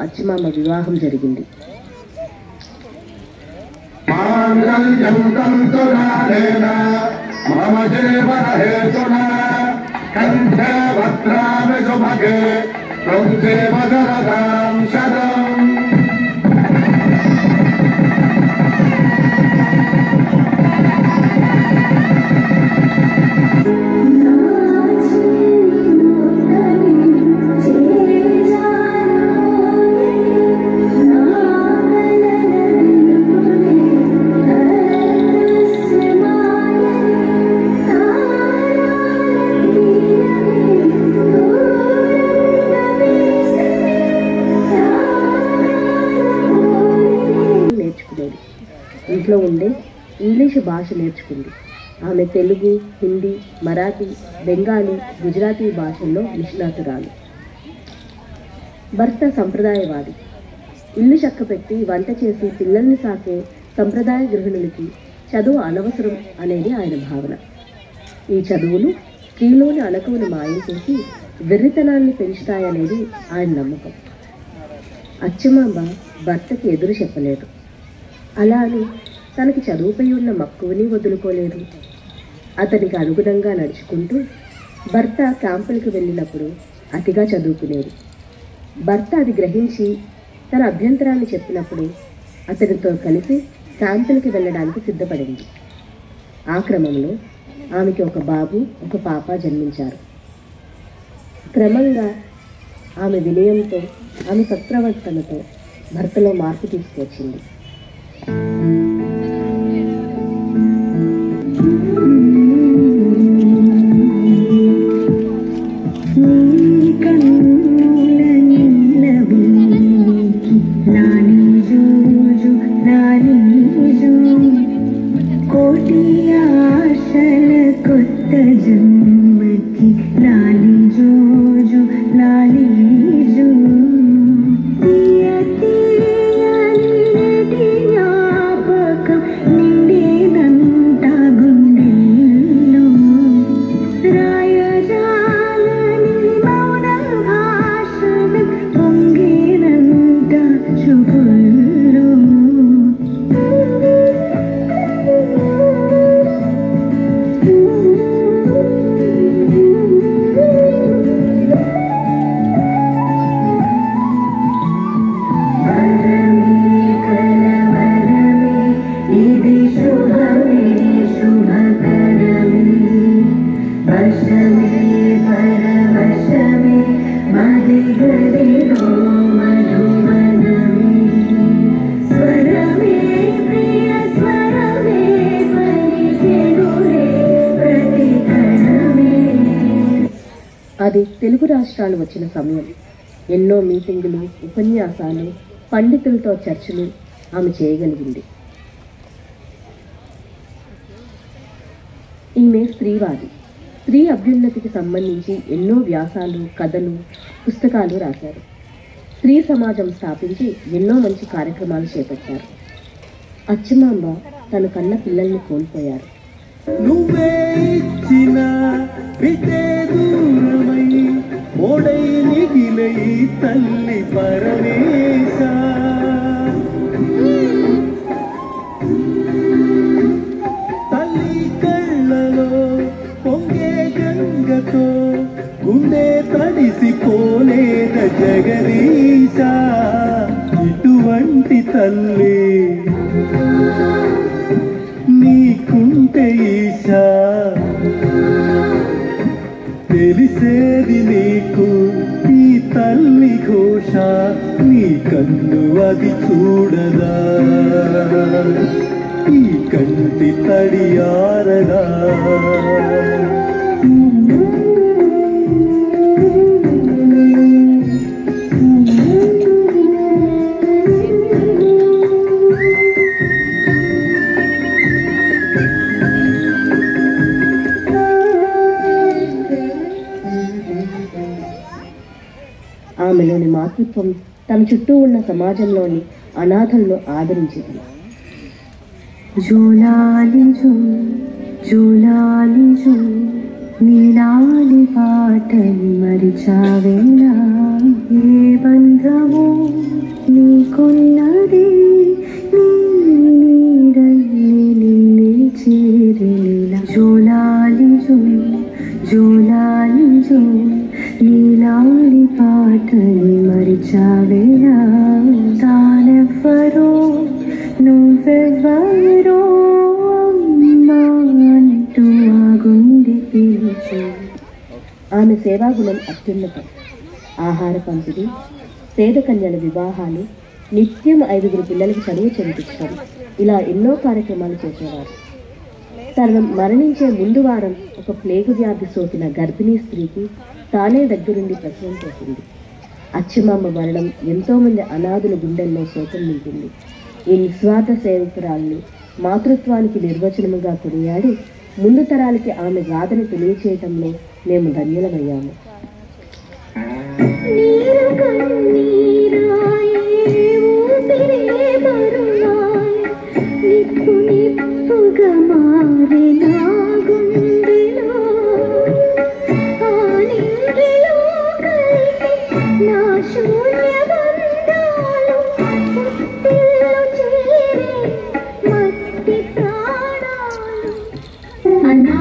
అచ్చమామ వివాహం జరిగింది. ఇంట్లో ఉండే ఇంగ్లీషు భాష నేర్చుకుంది. ఆమె తెలుగు, హిందీ, మరాఠీ, బెంగాలీ, గుజరాతీ భాషల్లో నిష్ణాతురాలు. భర్త సంప్రదాయవాది. ఇల్లు చక్కపెట్టి వంట చేసి పిల్లల్ని సాకే సంప్రదాయ గృహిణులకి చదువు అనవసరం అనేది ఆయన భావన. ఈ చదువులు స్త్రీలోని అలకువను మాయం చేసి వెర్రితనాన్ని పెంచుతాయనేది ఆయన నమ్మకం. అచ్చమాంబ భర్తకి ఎదురు చెప్పలేదు. అలా అని తనకి చదువుపై ఉన్న మక్కువని వదులుకోలేదు. అతనికి అనుగుణంగా నడుచుకుంటూ భర్త క్యాంపులకు వెళ్ళినప్పుడు అతిగా చదువుకునేది. భర్త అది గ్రహించి తన అభ్యంతరాన్ని చెప్పినప్పుడు అతనితో కలిసి క్యాంపులకి వెళ్ళడానికి సిద్ధపడింది. ఆ క్రమంలో ఆమెకి ఒక బాబు, ఒక పాప జన్మించారు. క్రమంగా ఆమె వినయంతో, ఆమె సత్ప్రవర్తనతో భర్తలో మార్పు తీసుకొచ్చింది. అది తెలుగు రాష్ట్రాలు వచ్చిన సమయం. ఎన్నో మీటింగులు, ఉపన్యాసాలు, పండితులతో చర్చలు ఆమె చేయగలిగింది. ఈమె స్త్రీవాది. స్త్రీ అభ్యున్నతికి సంబంధించి ఎన్నో వ్యాసాలు, కథలు, పుస్తకాలు రాశారు. స్త్రీ సమాజం స్థాపించి ఎన్నో మంచి కార్యక్రమాలు చేపట్టారు. అచ్చమాంబ తన కన్న పిల్లల్ని కోల్పోయారు. నువ్వే ఇచ్చిన విదే దూరమై ఓడై మిగిలై తల్లి పరమేశ, తల్లి కళ్ళలో పొంగే గంగతో గుండె తడిసిపోలేద జగదీశ. ఇటువంటి తల్లి నీకుంటే ఈశా, తెలిసేది నీకు ఈ తల్లి ఘోష. నీ కన్ను అది చూడదా, ఈ కంటి తడియారదా, ఆమెలోని మాతృత్వం తన చుట్టూ ఉన్న సమాజంలోని అనాథలను ఆదరించింది. జోలాలిజో జోలాలిజో నీలాలి పాటని మరిచావేనా, ఏ బంధమో నీకున్నది, నీ నీడని నిన్నే చేరేలా. జోలాలిజో జోలాలిజో నీలాలి పాటని మరిచావేనా, తానెవ్వరో నువ్వెవ్వరో అమ్మా అంటూ ఆ గుండె పిలిచు. ఆమె సేవాగుణం అత్యున్నతం. ఆహార పంపిణీ, పేద కన్యల వివాహాలు, నిత్యం 5 పిల్లలకి చదువు చదివించడం, ఇలా ఎన్నో కార్యక్రమాలు చేసేవారు. తను మరణించే ముందు వారం ఒక ప్లేగు వ్యాధి సోకిన గర్భిణీ స్త్రీకి తానే దగ్గరుండి ప్రసవం చేసింది. అచ్చమామ మరణం ఎంతోమంది అనాథుల గుండెల్లో శోకం నింపింది. ఈ నిస్వార్థ సేవకురాల్ని మాతృత్వానికి నిర్వచనముగా కొనియాడి ముందు తరాలకి ఆమె గాథను తెలియచేయటంలో మేము ధన్యులమయ్యాము. అన్నా